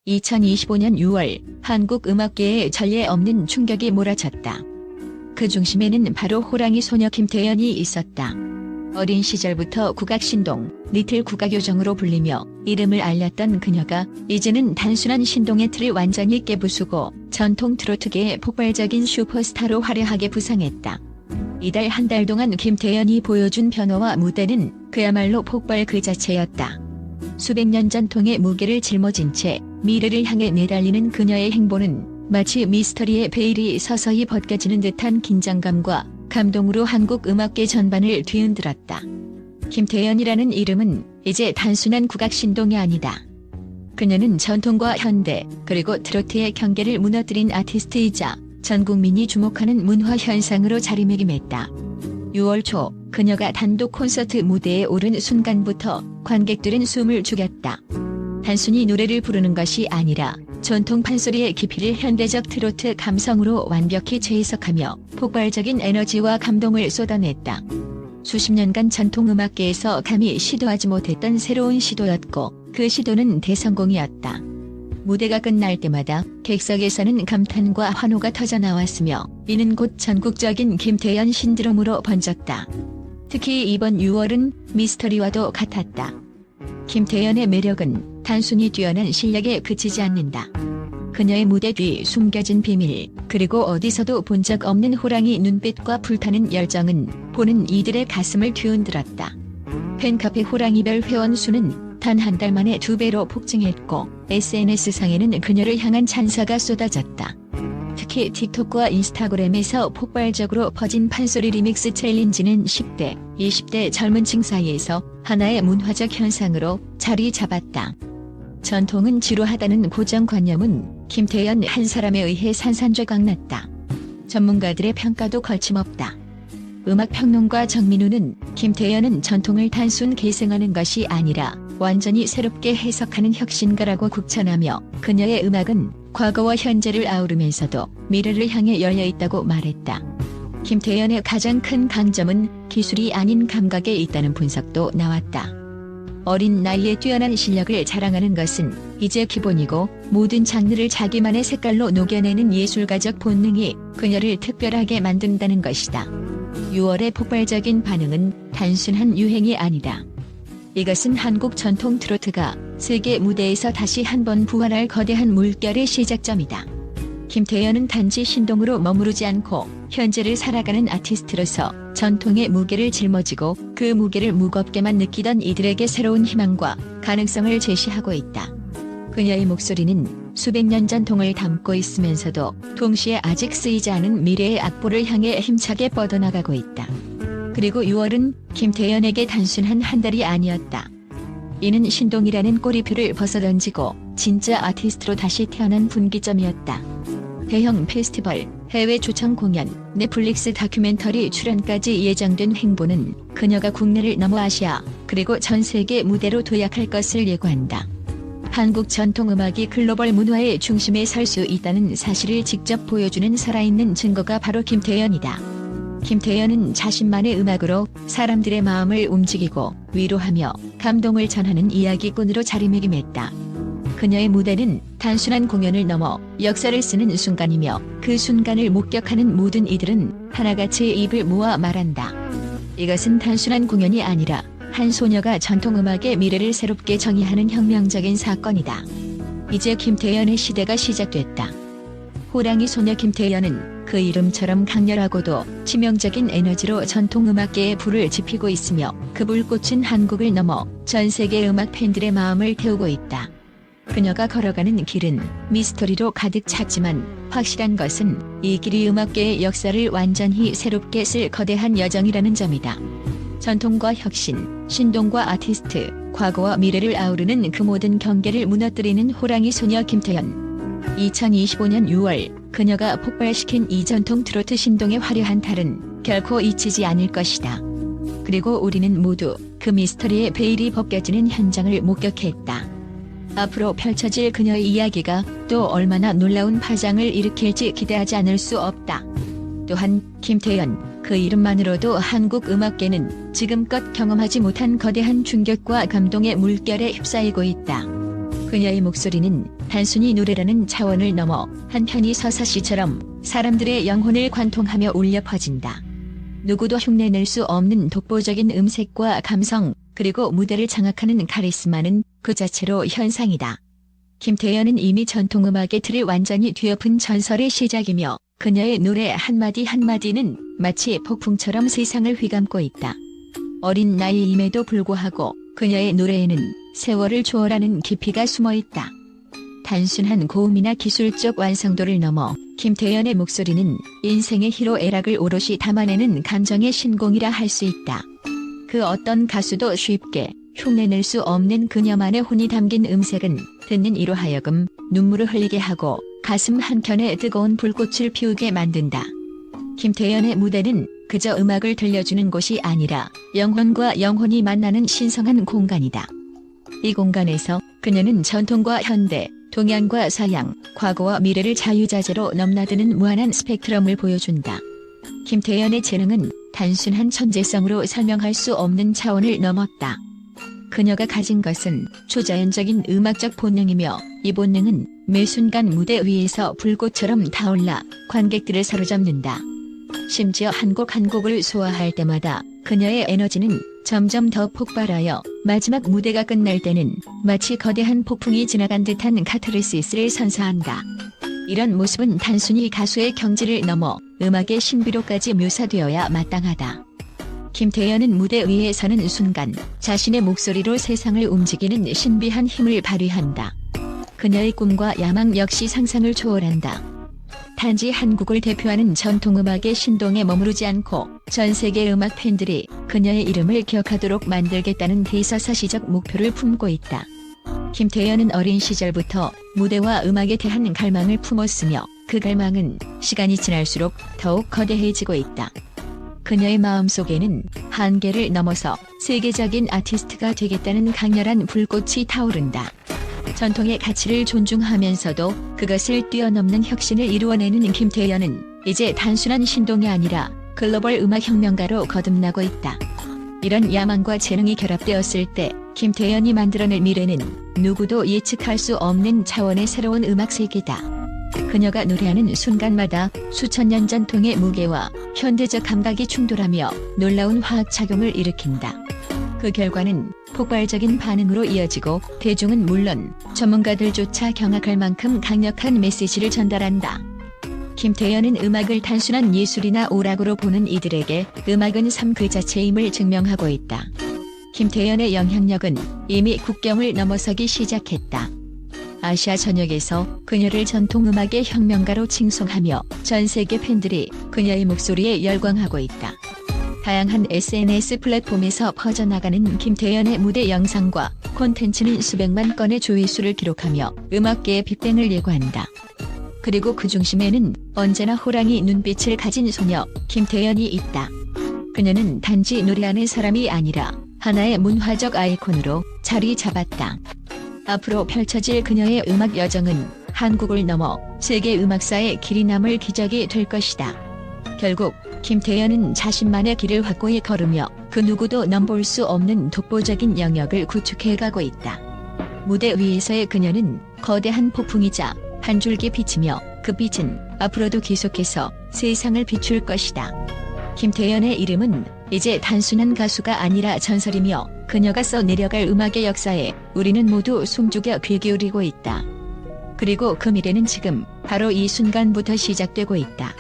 2025년 6월 한국 음악계에 전례 없는 충격이 몰아쳤다. 그 중심에는 바로 호랑이 소녀 김태연이 있었다. 어린 시절부터 국악신동, 리틀 국악요정으로 불리며 이름을 알렸던 그녀가 이제는 단순한 신동의 틀을 완전히 깨부수고 전통 트로트계의 폭발적인 슈퍼스타로 화려하게 부상했다. 이달 한 달 동안 김태연이 보여준 변화와 무대는 그야말로 폭발 그 자체였다. 수백 년 전통의 무게를 짊어진 채 미래를 향해 내달리는 그녀의 행보는 마치 미스터리의 베일이 서서히 벗겨지는 듯한 긴장감과 감동으로 한국 음악계 전반을 뒤흔들었다. 김태연이라는 이름은 이제 단순한 국악 신동이 아니다. 그녀는 전통과 현대 그리고 트로트의 경계를 무너뜨린 아티스트이자 전 국민이 주목하는 문화 현상으로 자리매김했다. 6월 초 그녀가 단독 콘서트 무대에 오른 순간부터 관객들은 숨을 죽였다. 단순히 노래를 부르는 것이 아니라 전통 판소리의 깊이를 현대적 트로트 감성으로 완벽히 재해석하며 폭발적인 에너지와 감동을 쏟아냈다. 수십 년간 전통 음악계에서 감히 시도하지 못했던 새로운 시도였고 그 시도는 대성공이었다. 무대가 끝날 때마다 객석에서는 감탄과 환호가 터져나왔으며 이는 곧 전국적인 김태연 신드롬으로 번졌다. 특히 이번 6월은 미스터리와도 같았다. 김태연의 매력은 단순히 뛰어난 실력에 그치지 않는다. 그녀의 무대 뒤 숨겨진 비밀, 그리고 어디서도 본 적 없는 호랑이 눈빛과 불타는 열정은 보는 이들의 가슴을 뒤흔들었다. 팬카페 호랑이별 회원 수는 단 한 달 만에 2배로 폭증했고 SNS상에는 그녀를 향한 찬사가 쏟아졌다. 특히 틱톡과 인스타그램에서 폭발적으로 퍼진 판소리 리믹스 챌린지는 10대, 20대 젊은 층 사이에서 하나의 문화적 현상으로 자리 잡았다. 전통은 지루하다는 고정관념은 김태연 한 사람에 의해 산산조각났다. 전문가들의 평가도 거침없다. 음악평론가 정민우는 김태연은 전통을 단순 계승하는 것이 아니라 완전히 새롭게 해석하는 혁신가라고 국찬하며 그녀의 음악은 과거와 현재를 아우르면서도 미래를 향해 열려있다고 말했다. 김태연의 가장 큰 강점은 기술이 아닌 감각에 있다는 분석도 나왔다. 어린 나이에 뛰어난 실력을 자랑하는 것은 이제 기본이고 모든 장르를 자기만의 색깔로 녹여내는 예술가적 본능이 그녀를 특별하게 만든다는 것이다. 6월의 폭발적인 반응은 단순한 유행이 아니다. 이것은 한국 전통 트로트가 세계 무대에서 다시 한번 부활할 거대한 물결의 시작점이다. 김태연은 단지 신동으로 머무르지 않고 현재를 살아가는 아티스트로서 전통의 무게를 짊어지고 그 무게를 무겁게만 느끼던 이들에게 새로운 희망과 가능성을 제시하고 있다. 그녀의 목소리는 수백 년 전통을 담고 있으면서도 동시에 아직 쓰이지 않은 미래의 악보를 향해 힘차게 뻗어나가고 있다. 그리고 6월은 김태연에게 단순한 한 달이 아니었다. 이는 신동이라는 꼬리표를 벗어던지고 진짜 아티스트로 다시 태어난 분기점이었다. 대형 페스티벌, 해외 초청 공연, 넷플릭스 다큐멘터리 출연까지 예정된 행보는 그녀가 국내를 넘어 아시아, 그리고 전 세계 무대로 도약할 것을 예고한다. 한국 전통음악이 글로벌 문화의 중심에 설 수 있다는 사실을 직접 보여주는 살아있는 증거가 바로 김태연이다. 김태연은 자신만의 음악으로 사람들의 마음을 움직이고 위로하며 감동을 전하는 이야기꾼으로 자리매김했다. 그녀의 무대는 단순한 공연을 넘어 역사를 쓰는 순간이며 그 순간을 목격하는 모든 이들은 하나같이 입을 모아 말한다. 이것은 단순한 공연이 아니라 한 소녀가 전통음악의 미래를 새롭게 정의하는 혁명적인 사건이다. 이제 김태연의 시대가 시작됐다. 호랑이 소녀 김태연은 그 이름처럼 강렬하고도 치명적인 에너지로 전통음악계의 불을 지피고 있으며 그 불꽃은 한국을 넘어 전 세계 음악 팬들의 마음을 태우고 있다. 그녀가 걸어가는 길은 미스터리로 가득 찼지만 확실한 것은 이 길이 음악계의 역사를 완전히 새롭게 쓸 거대한 여정이라는 점이다. 전통과 혁신, 신동과 아티스트, 과거와 미래를 아우르는 그 모든 경계를 무너뜨리는 호랑이 소녀 김태연. 2025년 6월 그녀가 폭발시킨 이 전통 트로트 신동의 화려한 탈은 결코 잊히지 않을 것이다. 그리고 우리는 모두 그 미스터리의 베일이 벗겨지는 현장을 목격했다. 앞으로 펼쳐질 그녀의 이야기가 또 얼마나 놀라운 파장을 일으킬지 기대하지 않을 수 없다. 또한 김태연, 그 이름만으로도 한국 음악계는 지금껏 경험하지 못한 거대한 충격과 감동의 물결에 휩싸이고 있다. 그녀의 목소리는 단순히 노래라는 차원을 넘어 한편이 서사시처럼 사람들의 영혼을 관통하며 울려 퍼진다. 누구도 흉내낼 수 없는 독보적인 음색과 감성, 그리고 무대를 장악하는 카리스마는 그 자체로 현상이다. 김태연은 이미 전통음악의 틀을 완전히 뒤엎은 전설의 시작이며 그녀의 노래 한마디 한마디는 마치 폭풍처럼 세상을 휘감고 있다. 어린 나이임에도 불구하고 그녀의 노래에는 세월을 초월하는 깊이가 숨어있다. 단순한 고음이나 기술적 완성도를 넘어 김태연의 목소리는 인생의 희로애락을 오롯이 담아내는 감정의 신공이라 할 수 있다. 그 어떤 가수도 쉽게 흉내낼 수 없는 그녀만의 혼이 담긴 음색은 듣는 이로 하여금 눈물을 흘리게 하고 가슴 한켠에 뜨거운 불꽃을 피우게 만든다. 김태연의 무대는 그저 음악을 들려주는 곳이 아니라 영혼과 영혼이 만나는 신성한 공간이다. 이 공간에서 그녀는 전통과 현대, 동양과 서양, 과거와 미래를 자유자재로 넘나드는 무한한 스펙트럼을 보여준다. 김태연의 재능은 단순한 천재성으로 설명할 수 없는 차원을 넘었다. 그녀가 가진 것은 초자연적인 음악적 본능이며 이 본능은 매 순간 무대 위에서 불꽃처럼 타올라 관객들을 사로잡는다. 심지어 한 곡 한 곡을 소화할 때마다 그녀의 에너지는 점점 더 폭발하여 마지막 무대가 끝날 때는 마치 거대한 폭풍이 지나간 듯한 카타르시스를 선사한다. 이런 모습은 단순히 가수의 경지를 넘어 음악의 신비로까지 묘사되어야 마땅하다. 김태연은 무대 위에 서는 순간 자신의 목소리로 세상을 움직이는 신비한 힘을 발휘한다. 그녀의 꿈과 야망 역시 상상을 초월한다. 단지 한국을 대표하는 전통음악의 신동에 머무르지 않고 전 세계 음악 팬들이 그녀의 이름을 기억하도록 만들겠다는 대서사시적 목표를 품고 있다. 김태연은 어린 시절부터 무대와 음악에 대한 갈망을 품었으며 그 갈망은 시간이 지날수록 더욱 거대해지고 있다. 그녀의 마음속에는 한계를 넘어서 세계적인 아티스트가 되겠다는 강렬한 불꽃이 타오른다. 전통의 가치를 존중하면서도 그것을 뛰어넘는 혁신을 이루어내는 김태연은 이제 단순한 신동이 아니라 글로벌 음악혁명가로 거듭나고 있다. 이런 야망과 재능이 결합되었을 때 김태연이 만들어낼 미래는 누구도 예측할 수 없는 차원의 새로운 음악 세계다. 그녀가 노래하는 순간마다 수천 년 전통의 무게와 현대적 감각이 충돌하며 놀라운 화학작용을 일으킨다. 그 결과는 폭발적인 반응으로 이어지고 대중은 물론 전문가들조차 경악할 만큼 강력한 메시지를 전달한다. 김태연은 음악을 단순한 예술이나 오락으로 보는 이들에게 음악은 삶 그 자체임을 증명하고 있다. 김태연의 영향력은 이미 국경을 넘어서기 시작했다. 아시아 전역에서 그녀를 전통음악의 혁명가로 칭송하며 전 세계 팬들이 그녀의 목소리에 열광하고 있다. 다양한 SNS 플랫폼에서 퍼져나가는 김태연의 무대 영상과 콘텐츠는 수백만 건의 조회수를 기록하며 음악계의 빅뱅을 예고한다. 그리고 그 중심에는 언제나 호랑이 눈빛을 가진 소녀 김태연이 있다. 그녀는 단지 노래하는 사람이 아니라 하나의 문화적 아이콘으로 자리 잡았다. 앞으로 펼쳐질 그녀의 음악 여정은 한국을 넘어 세계 음악사의 길이 남을 기적이 될 것이다. 결국 김태연은 자신만의 길을 확고히 걸으며 그 누구도 넘볼 수 없는 독보적인 영역을 구축해가고 있다. 무대 위에서의 그녀는 거대한 폭풍이자 한 줄기 빛이며 그 빛은 앞으로도 계속해서 세상을 비출 것이다. 김태연의 이름은 이제 단순한 가수가 아니라 전설이며 그녀가 써내려갈 음악의 역사에 우리는 모두 숨죽여 귀 기울이고 있다. 그리고 그 미래는 지금 바로 이 순간부터 시작되고 있다.